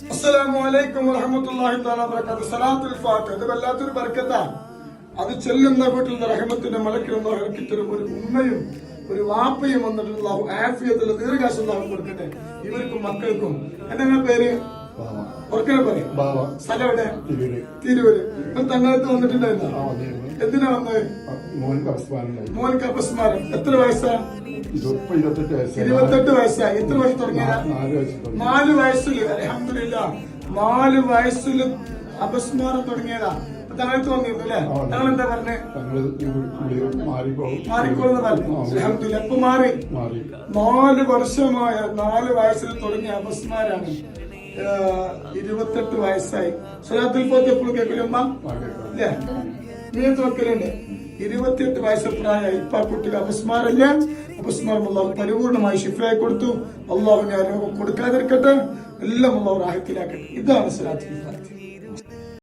അസ്സലാമു അലൈക്കും വറഹ്മത്തുള്ളാഹി തആല വബറകാതുഹു. സലാത്തുൽ ഫാത്തിഹ ഇത് വല്ലാത്തൊരു ബർക്കത്താണ്. അത് ചെല്ലുന്ന വീട്ടിൽ റഹ്മത്തിന്റെ മലക്കിലുള്ള ഇറക്കിത്തരും. ഒരു ഉമ്മയും ഒരു വാപ്പയും വന്നിട്ടുള്ള ആഫിയത്തുള്ള ദീർഘാശം കൊടുക്കട്ടെ ഇവർക്കും മക്കൾക്കും. എന്റെ പേര് ഓർക്കനെ പറയും. സ്ഥലം എവിടെ? തിരൂര്. തങ്ങളത്ത് വന്നിട്ടുണ്ടായിരുന്നു. എന്തിനാ വന്നത്? മോനിക്ക് അപസ്മാരം. എത്ര വയസ്സാ? 28 വയസ്സായി. എത്ര വയസ്സ് തുടങ്ങിയതാ? 4 വയസ്സിൽ. അൽഹംദുലില്ലാഹ് 4 വയസ്സിൽ അപസ്മാരം തുടങ്ങിയതാ. തങ്ങളത്ത് വന്നിരുന്നു അല്ലേ? തങ്ങൾ എന്താ പറഞ്ഞേ? മാറിക്കോളെന്ന് പറഞ്ഞു. അൽഹംദുലില്ലാഹ് എപ്പോ മാറി? 4 വർഷമായ 4 വയസ്സിൽ തുടങ്ങിയ അപസ്മാരാണ്. 28 വയസ്സായി. സ്വലാത്തുൽ ഫാത്തിഹ എപ്പോഴും കേൾക്കില്ലമ്മ അല്ലേ? നീയത്ത് വെക്കലുണ്ട്. 28 വയസ്സ് പ്രായമായി. ഇപ്പൊ ആ കുട്ടിക്ക് അപസ്മാരല്ല. അപസ്മാരം അള്ളാഹു പരിപൂർണമായി ശിഫയായി കൊടുത്തു. അള്ളാഹു ഞാൻ രോഗം കൊടുക്കാതിരിക്കട്ടെ. എല്ലാം അള്ളാഹു റാഹത്തിലാക്കട്ടെ. ഇതാണ് സ്വലാത്തുൽ ഫാത്തിഹ.